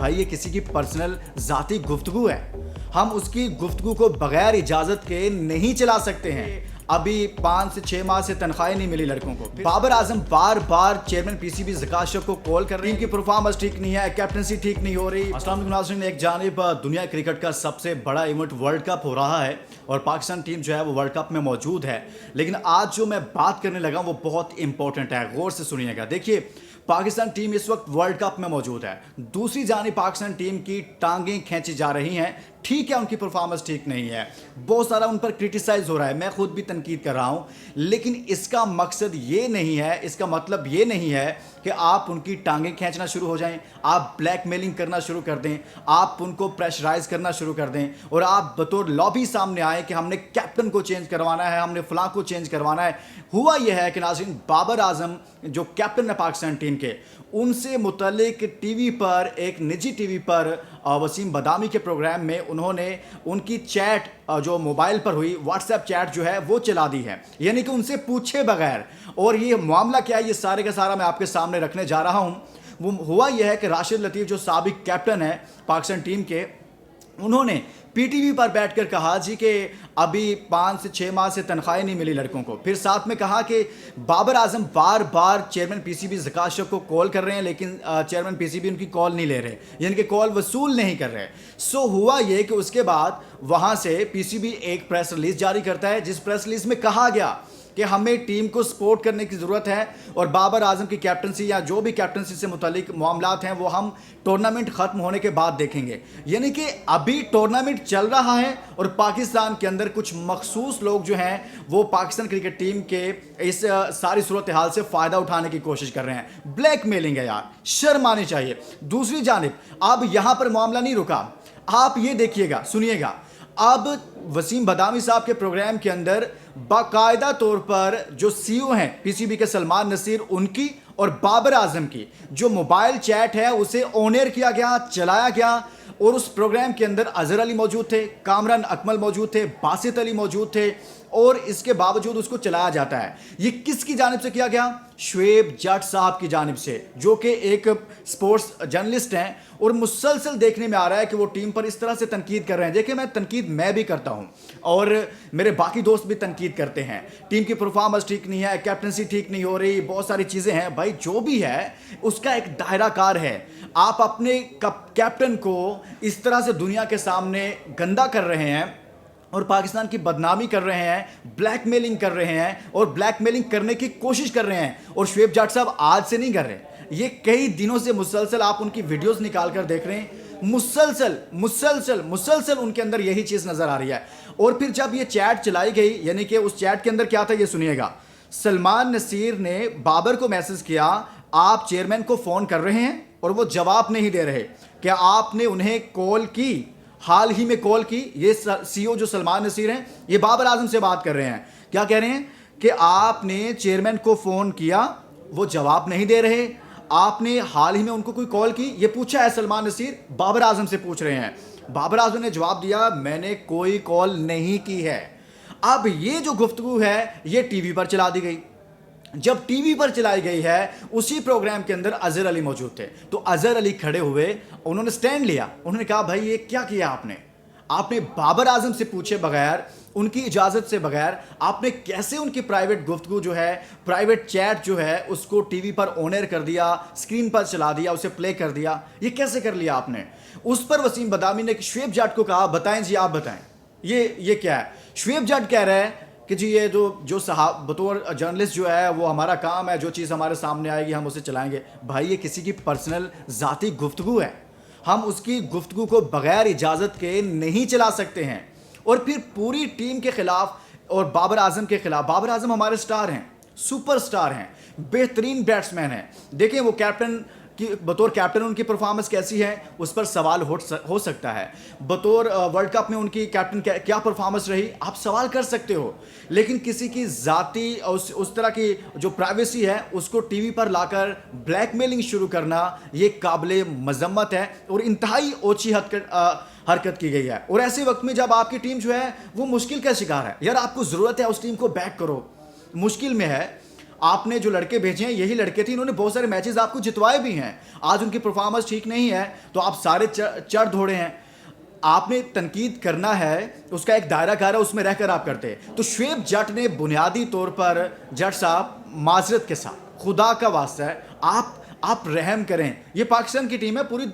भाई ये किसी की पर्सनल ذاتی गुफ्तगू है, हम उसकी गुफ्तगू को बगैर इजाज़त के नहीं चला सकते हैं। अभी 5 से 6 माह से तनख्वाहें नहीं मिली लड़कों को। बाबर आजम बार बार चेयरमैन पीसीबी ज़काशफ को कॉल कर रही है कि परफॉर्मेंस ठीक नहीं है, कैप्टनसी ठीक नहीं हो रही। अस्सलाम वालेकुम नाज़रीन, एक जानिब दुनिया क्रिकेट का सबसे बड़ा इवेंट वर्ल्ड कप हो रहा है और पाकिस्तान टीम जो है वो वर्ल्ड कप में मौजूद है, लेकिन आज जो मैं बात करने लगा वो बहुत इंपॉर्टेंट है, गौर से सुनिएगा। देखिए, पाकिस्तान टीम इस वक्त वर्ल्ड कप में मौजूद है, दूसरी जानिब पाकिस्तान टीम की टांगें खींची जा रही हैं। ठीक है, उनकी परफॉर्मेंस ठीक नहीं है, बहुत सारा उन पर क्रिटिसाइज हो रहा है, मैं खुद भी तनकीद कर रहा हूं, लेकिन इसका मकसद ये नहीं है, इसका मतलब ये नहीं है कि आप उनकी टांगें खींचना शुरू हो जाएं, आप ब्लैकमेलिंग करना शुरू कर दें, आप उनको प्रेशराइज करना शुरू कर दें और आप बतौर लॉबी सामने आए कि हमने कैप्टन को चेंज करवाना है, हमने फलां को चेंज करवाना है। हुआ यह है कि नाज़रीन, बाबर आजम जो कैप्टन है पाकिस्तान टीम के, उनसे मुतल्लिक टीवी पर, एक निजी टीवी पर वसीम बदामी के प्रोग्राम में उन्होंने उनकी चैट जो मोबाइल पर हुई, व्हाट्सएप चैट जो है वो चला दी है, यानी कि उनसे पूछे बगैर। और ये मामला क्या है, ये सारे का सारा मैं आपके सामने रखने जा रहा हूँ। वो हुआ यह है कि राशिद लतीफ़ जो साबिक कैप्टन है पाकिस्तान टीम के, उन्होंने पीटीवी पर बैठकर कहा जी कि अभी 5 से 6 माह से तनख्वाहें नहीं मिली लड़कों को। फिर साथ में कहा कि बाबर आजम बार बार चेयरमैन पीसीबी ज़काशफ को कॉल कर रहे हैं, लेकिन चेयरमैन पीसीबी उनकी कॉल नहीं ले रहे, यानी कि कॉल वसूल नहीं कर रहे। सो हुआ ये कि उसके बाद वहाँ से पीसीबी एक प्रेस रिलीज़ जारी करता है, जिस प्रेस रिलीज़ में कहा गया कि हमें टीम को सपोर्ट करने की ज़रूरत है और बाबर आजम की कैप्टनसी या जो भी कैप्टनसी से मुतालिक मामलात हैं वो हम टूर्नामेंट ख़त्म होने के बाद देखेंगे। यानी कि अभी टूर्नामेंट चल रहा है और पाकिस्तान के अंदर कुछ मखसूस लोग जो हैं वो पाकिस्तान क्रिकेट टीम के इस सारी सूरत हाल से फ़ायदा उठाने की कोशिश कर रहे हैं। ब्लैक मेलिंग है यार, शर्म आनी चाहिए। दूसरी जानिब अब यहाँ पर मामला नहीं रुका, आप ये देखिएगा, सुनिएगा। अब वसीम बदामी साहब के प्रोग्राम के अंदर बाकायदा तौर पर जो सीईओ हैं पीसीबी के सलमान नसीर, उनकी और बाबर आजम की जो मोबाइल चैट है उसे ऑन एयर किया गया, चलाया गया। और उस प्रोग्राम के अंदर अजहर अली मौजूद थे, कामरान अकमल मौजूद थे, बासित अली मौजूद थे, और इसके बावजूद उसको चलाया जाता है। ये किसकी जानिब से किया गया? शुएब जट साहब की जानिब से, जो कि एक स्पोर्ट्स जर्नलिस्ट हैं, और मुसलसल देखने में आ रहा है कि वो टीम पर इस तरह से तनकीद कर रहे हैं। देखिए, तनकीद मैं भी करता हूं और मेरे बाकी दोस्त भी तनकीद करते हैं, टीम की परफॉर्मेंस ठीक नहीं है, कैप्टनसी ठीक नहीं हो रही, बहुत सारी चीज़ें हैं। भाई जो भी है उसका एक दायरा कार है। आप अपने कैप्टन को इस तरह से दुनिया के सामने गंदा कर रहे हैं और पाकिस्तान की बदनामी कर रहे हैं, ब्लैकमेलिंग कर रहे हैं और ब्लैकमेलिंग करने की कोशिश कर रहे हैं। और शुएब जाट साहब आज से नहीं कर रहे, ये कई दिनों से मुसलसल आप उनकी वीडियोस निकाल कर देख रहे हैं, मुसलसल उनके अंदर यही चीज़ नज़र आ रही है। और फिर जब ये चैट चलाई गई, यानी कि उस चैट के अंदर क्या था ये सुनिएगा। सलमान नसीर ने बाबर को मैसेज किया, आप चेयरमैन को फ़ोन कर रहे हैं और वो जवाब नहीं दे रहे, क्या आपने उन्हें कॉल की? हाल ही में कॉल की। ये सीईओ जो सलमान नसीर हैं, ये बाबर आजम से बात कर रहे हैं, क्या कह रहे हैं कि आपने चेयरमैन को फ़ोन किया, वो जवाब नहीं दे रहे, आपने हाल ही में उनको कोई कॉल की? ये पूछा है सलमान नसीर, बाबर आजम से पूछ रहे हैं। बाबर आजम ने जवाब दिया, मैंने कोई कॉल नहीं की है। अब ये जो गुफ्तगू है ये टीवी पर चला दी गई। जब टीवी पर चलाई गई है, उसी प्रोग्राम के अंदर अजहर अली मौजूद थे, तो अजहर अली खड़े हुए, उन्होंने स्टैंड लिया, उन्होंने कहा भाई ये क्या किया आपने बाबर आजम से पूछे बगैर, उनकी इजाज़त से बगैर आपने कैसे उनकी प्राइवेट गुफ्तगू जो है, प्राइवेट चैट जो है, उसको टीवी पर ऑन एयर कर दिया, स्क्रीन पर चला दिया, उसे प्ले कर दिया? ये कैसे कर लिया आपने? उस पर वसीम बदामी ने शुएब जाट को कहा, बताएं जी, आप बताएं ये क्या है? शुएब जाट कह रहा है कि जी ये जो साहब बतौर जर्नलिस्ट जो है वो हमारा काम है, जो चीज़ हमारे सामने आएगी हम उसे चलाएंगे। भाई ये किसी की पर्सनल ज़ाती गुफ्तगू है, हम उसकी गुफ्तगू को बगैर इजाज़त के नहीं चला सकते हैं। और फिर पूरी टीम के ख़िलाफ़ और बाबर आजम के ख़िलाफ़। बाबर आजम हमारे स्टार हैं, सुपर स्टार हैं, बेहतरीन बैट्समैन हैं। देखें वो कैप्टन कि बतौर कैप्टन उनकी परफॉर्मेंस कैसी है, उस पर सवाल हो सकता है। बतौर वर्ल्ड कप में उनकी कैप्टन क्या परफॉर्मेंस रही, आप सवाल कर सकते हो, लेकिन किसी की ज़ाती उस तरह की जो प्राइवेसी है उसको टीवी पर लाकर ब्लैकमेलिंग शुरू करना, ये काबिल मजम्मत है और इंतहाई ओछी हरकत की गई है। और ऐसे वक्त में जब आपकी टीम जो है वो मुश्किल का शिकार है, यार आपको ज़रूरत है उस टीम को बैक करो, मुश्किल में है, آپ نے جو لڑکے بھیجے ہیں یہی لڑکے تھے, انہوں نے بہت سارے میچز آپ کو جتوائے بھی ہیں. آج ان کی پرفارمنس ٹھیک نہیں ہے تو آپ سارے چڑھ دھوڑے ہیں. آپ نے تنقید کرنا ہے, اس کا ایک دائرہ کار ہے, اس میں رہ کر آپ کرتے ہیں. تو شعیب جٹ نے بنیادی طور پر, جٹ صاحب معذرت کے ساتھ خدا کا واسطہ ہے, آپ رحم کریں. یہ پاکستان کی ٹیم ہے پوری.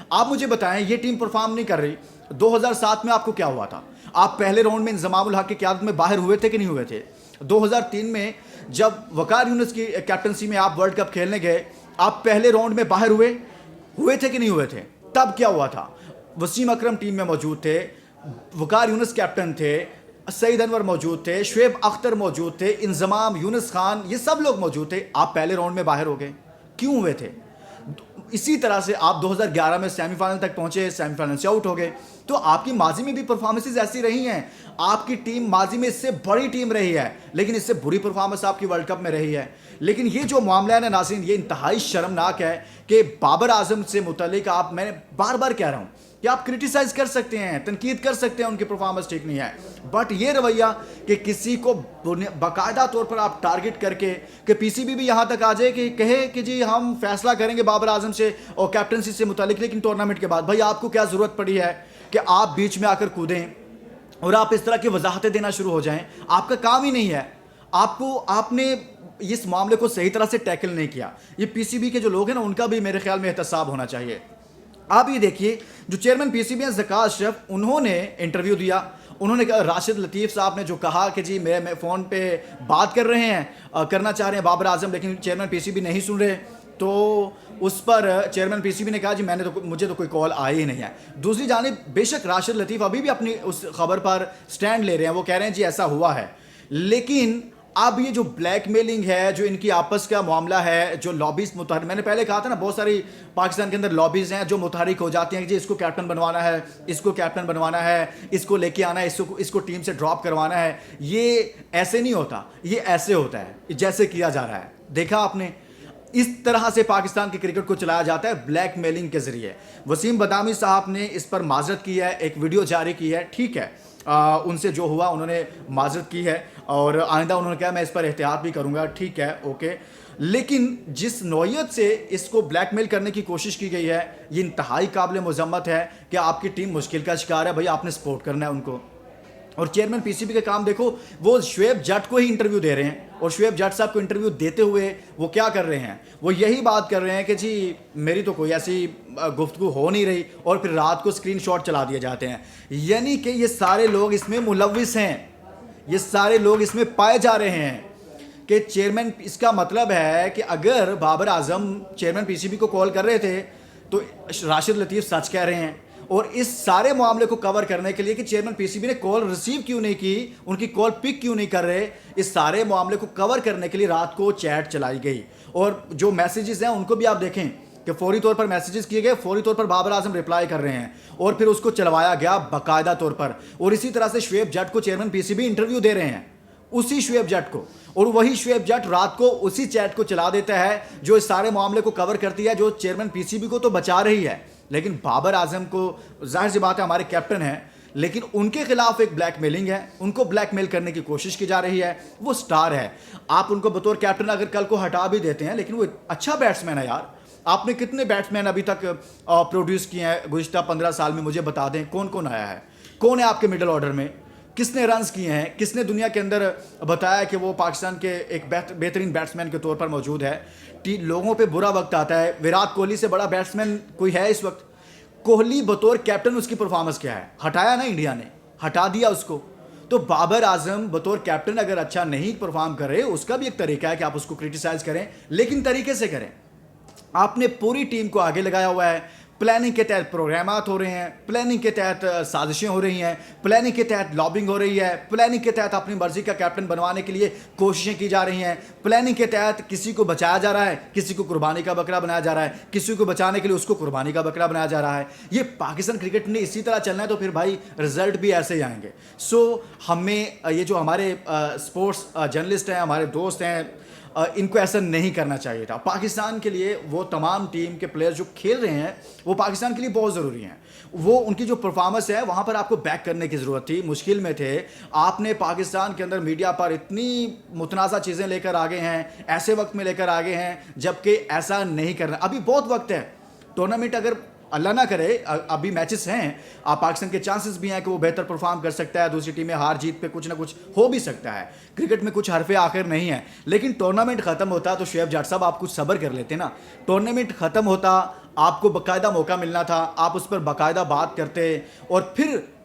آپ مجھے بتائیں یہ ٹیم پرفارم نہیں کر رہی. 2007 میں آپ کو کیا ہوا تھا؟ آپ پہلے راؤنڈ میں انضمام الحق کی قیادت میں باہر ہوئے تھے کہ نہیں ہوئے تھے؟ 2003 میں جب وقار یونس کی کیپٹنسی میں آپ ورلڈ کپ کھیلنے گئے, آپ پہلے راؤنڈ میں باہر ہوئے تھے کہ نہیں ہوئے تھے؟ تب کیا ہوا تھا؟ وسیم اکرم ٹیم میں موجود تھے, وقار یونس کیپٹن تھے, سعید انور موجود تھے, شعیب اختر موجود تھے, انضمام, یونس خان, یہ سب لوگ موجود تھے. آپ پہلے راؤنڈ میں باہر ہو گئے, کیوں ہوئے تھے؟ اسی طرح سے آپ 2011 میں سیمی فائنل تک پہنچے, سیمی فائنل سے آؤٹ ہو گئے. تو آپ کی ماضی میں بھی پرفارمنسز ایسی رہی ہیں. آپ کی ٹیم ماضی میں اس سے بڑی ٹیم رہی ہے, لیکن اس سے بری پرفارمنس آپ کی ورلڈ کپ میں رہی ہے. لیکن یہ جو معاملہ ہے نا ناظرین, یہ انتہائی شرمناک ہے کہ بابر اعظم سے متعلق میں نے بار بار کہہ رہا ہوں کہ آپ کرٹیسائز کر سکتے ہیں, تنقید کر سکتے ہیں, ان کی پرفارمنس ٹھیک نہیں ہے, بٹ یہ رویہ کہ کسی کو باقاعدہ طور پر آپ ٹارگٹ کر کے, کہ پی سی بی بھی یہاں تک آ جائے کہ کہے کہ جی ہم فیصلہ کریں گے بابر اعظم سے اور کیپٹنسی سے متعلق, لیکن ٹورنامنٹ کے بعد بھائی آپ کو کیا ضرورت پڑی ہے کہ آپ بیچ میں آ کر کودیں اور آپ اس طرح کی وضاحتیں دینا شروع ہو جائیں؟ آپ کا کام ہی نہیں ہے. آپ نے اس معاملے کو صحیح طرح سے ٹیکل نہیں کیا. یہ پی سی بی کے جو لوگ ہیں نا, ان کا بھی میرے خیال میں احتساب ہونا چاہیے. آپ یہ دیکھیے جو چیئرمین پی سی بی ہیں زکوٰۃ اشرف, انہوں نے انٹرویو دیا. انہوں نے کہا, راشد لطیف صاحب نے جو کہا کہ جی میں فون پہ بات کر رہے ہیں, کرنا چاہ رہے ہیں بابر اعظم, لیکن چیئرمین پی سی بی نہیں سن رہے. تو اس پر چیئرمین پی سی بی نے کہا جی مجھے تو کوئی کال آئی ہی نہیں ہے. دوسری جانب بے شک راشد لطیف ابھی بھی اپنی اس خبر پر سٹینڈ لے رہے ہیں, وہ کہہ رہے ہیں جی ایسا ہوا ہے. لیکن اب یہ جو بلیک میلنگ ہے, جو ان کی آپس کا معاملہ ہے, جو لابیز متحرک, میں نے پہلے کہا تھا نا بہت ساری پاکستان کے اندر لابیز ہیں جو متحرک ہو جاتی ہیں کہ جی اس کو کیپٹن بنوانا ہے, اس کو کیپٹن بنوانا ہے, اس کو لے کے آنا ہے, اس کو ٹیم سے ڈراپ کروانا ہے. یہ ایسے نہیں ہوتا, یہ ایسے ہوتا ہے جیسے کیا جا رہا ہے. دیکھا آپ نے, اس طرح سے پاکستان کی کرکٹ کو چلایا جاتا ہے بلیک میلنگ کے ذریعے. وسیم بدامی صاحب نے اس پر معذرت کی ہے, ایک ویڈیو جاری کی ہے, ٹھیک ہے, ان سے جو ہوا انہوں نے معذرت کی ہے اور آئندہ انہوں نے کہا میں اس پر احتیاط بھی کروں گا, ٹھیک ہے, اوکے. لیکن جس نوعیت سے اس کو بلیک میل کرنے کی کوشش کی گئی ہے, یہ انتہائی قابل مذمت ہے کہ آپ کی ٹیم مشکل کا شکار ہے. بھائی آپ نے سپورٹ کرنا ہے ان کو. اور چیئرمین پی سی بی کا کام دیکھو, وہ شعیب جٹ کو ہی انٹرویو دے رہے ہیں, اور شعیب جٹ صاحب کو انٹرویو دیتے ہوئے وہ کیا کر رہے ہیں, وہ یہی بات کر رہے ہیں کہ جی میری تو کوئی ایسی گفتگو ہو نہیں رہی, اور پھر رات کو اسکرین شاٹ چلا دیے جاتے ہیں. یعنی کہ یہ سارے لوگ اس میں ملوث ہیں, یہ سارے لوگ اس میں پائے جا رہے ہیں کہ چیئرمین, اس کا مطلب ہے کہ اگر Babar Azam chairman P C be کو کال کر رہے تھے تو راشد لطیف سچ کہہ رہے ہیں. اور اس سارے معاملے کو کور کرنے کے لیے کہ چیئرمین پی سی بی نے کال ریسیو کیوں نہیں کی, ان کی کال پک کیوں نہیں کر رہے, اس سارے معاملے کو کور کرنے کے لیے رات کو چیٹ چلائی گئی. اور جو میسیجز ہیں ان کو بھی آپ دیکھیں کہ فوری طور پر میسیجز کیے گئے, فوری طور پر بابر اعظم رپلائی کر رہے ہیں, اور پھر اس کو چلوایا گیا باقاعدہ طور پر. اور اسی طرح سے شعیب جٹ کو chairman P C B interview دے رہے ہیں, اسی شعیب جٹ کو, اور وہی شعیب جٹ رات کو اسی چیٹ کو چلا دیتا ہے جو اس سارے معاملے کو کور کرتی ہے, جو چیئرمین پی سی بی کو تو بچا رہی ہے. لیکن بابر اعظم کو ظاہر سی بات ہے ہمارے کیپٹن ہیں, لیکن ان کے خلاف ایک بلیک میلنگ ہے, ان کو بلیک میل کرنے کی کوشش کی جا رہی ہے. وہ سٹار ہے, آپ ان کو بطور کیپٹن اگر کل کو ہٹا بھی دیتے ہیں, لیکن وہ اچھا بیٹسمین ہے یار. آپ نے کتنے بیٹسمین ابھی تک پروڈیوس کیے ہیں گزشتہ 15 سال میں, مجھے بتا دیں کون کون آیا ہے, کون ہے آپ کے مڈل آرڈر میں, کس نے رنز کیے ہیں, کس نے دنیا کے اندر بتایا کہ وہ پاکستان کے ایک بہترین بیٹسمین کے طور پر موجود ہے. لوگوں پہ برا وقت آتا ہے, وراٹ کوہلی سے بڑا بیٹسمین کوئی ہے اس وقت؟ کوہلی بطور کیپٹن اس کی پرفارمنس کیا ہے, ہٹایا نا انڈیا نے, ہٹا دیا اس کو. تو بابر اعظم بطور کیپٹن اگر اچھا نہیں پرفارم کرے, اس کا بھی ایک طریقہ ہے کہ آپ اس کو کرٹیسائز کریں, لیکن طریقے سے کریں. آپ نے پوری ٹیم کو آگے لگایا ہوا ہے, پلاننگ کے تحت پروگرامات ہو رہے ہیں, پلاننگ کے تحت سازشیں ہو رہی ہیں, پلاننگ کے تحت لابنگ ہو رہی ہے, پلاننگ کے تحت اپنی مرضی کا کیپٹن بنوانے کے لیے کوششیں کی جا رہی ہیں, پلاننگ کے تحت کسی کو بچایا جا رہا ہے, کسی کو قربانی کا بکرا بنایا جا رہا ہے, کسی کو بچانے کے لیے اس کو قربانی کا بکرا بنایا جا رہا ہے. یہ پاکستان کرکٹ نے اسی طرح چلنا ہے تو پھر بھائی رزلٹ بھی ایسے ہی آئیں گے. سو ہمیں یہ جو ہمارے اسپورٹس جرنلسٹ ہیں, ہمارے دوست ہیں, इनको ऐसा नहीं करना चाहिए था. पाकिस्तान के लिए वो तमाम टीम के प्लेयर जो खेल रहे हैं वो पाकिस्तान के लिए बहुत ज़रूरी हैं. वो उनकी जो परफॉर्मेंस है वहाँ पर आपको बैक करने की ज़रूरत थी. मुश्किल में थे, आपने पाकिस्तान के अंदर मीडिया पर इतनी मुतनाज़ा चीज़ें लेकर आ गए हैं, ऐसे वक्त में लेकर आ गए हैं जबकि ऐसा नहीं करना. अभी बहुत वक्त है. टूर्नामेंट अगर अल्लाह ना करे अभी मैचेस हैं, आप पाकिस्तान के चांसेस भी हैं कि वो बेहतर परफॉर्म कर सकता है, दूसरी टीम में हार जीत पे कुछ ना कुछ हो भी सकता है. क्रिकेट में कुछ हरफे आखिर नहीं है. लेकिन टूर्नामेंट ख़त्म होता तो शुएब जाट साहब आप कुछ सब्र कर लेते ना. टूर्नामेंट ख़त्म होता, आपको बाकायदा मौका मिलना था, आप उस पर बाकायदा बात करते और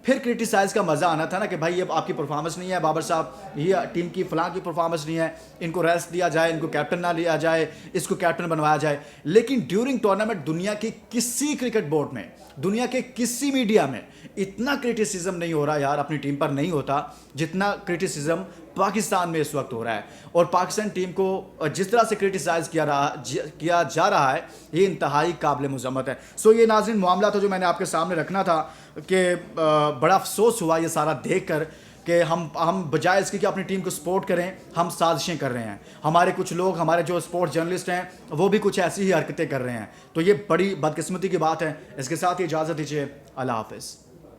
फिर क्रिटिसाइज़ का मज़ा आना था ना कि भाई ये आपकी परफॉर्मेंस नहीं है बाबर साहब, ये टीम की फ़लाँ की परफॉर्मेंस नहीं है, इनको रेस्ट दिया जाए, इनको कैप्टन ना लिया जाए, इसको कैप्टन बनवाया जाए. लेकिन ड्यूरिंग टूर्नामेंट दुनिया के किसी क्रिकेट बोर्ड में, दुनिया के किसी मीडिया में इतना क्रिटिसिज्म नहीं हो रहा यार, अपनी टीम पर नहीं होता जितना क्रिटिसिज्म पाकिस्तान में इस वक्त हो रहा है. और पाकिस्तान टीम को जिस तरह से क्रिटिसाइज़ किया जा रहा है ये इंतहाई काबिल मज़म्मत है. सो ये नाज़रीन मामला था जो मैंने आपके सामने रखना था कि बड़ा अफसोस हुआ ये सारा देख कर कि हम बजाय इसके कि अपनी टीम को सपोर्ट करें, हम साजिशें कर रहे हैं. हमारे कुछ लोग, हमारे जो स्पोर्ट्स जर्नलिस्ट हैं वो भी कुछ ऐसी ही हरकतें कर रहे हैं. तो ये बड़ी बदकिस्मती की बात है. इसके साथ ही इजाज़त दीजिए. अल्लाह हाफ़िज़.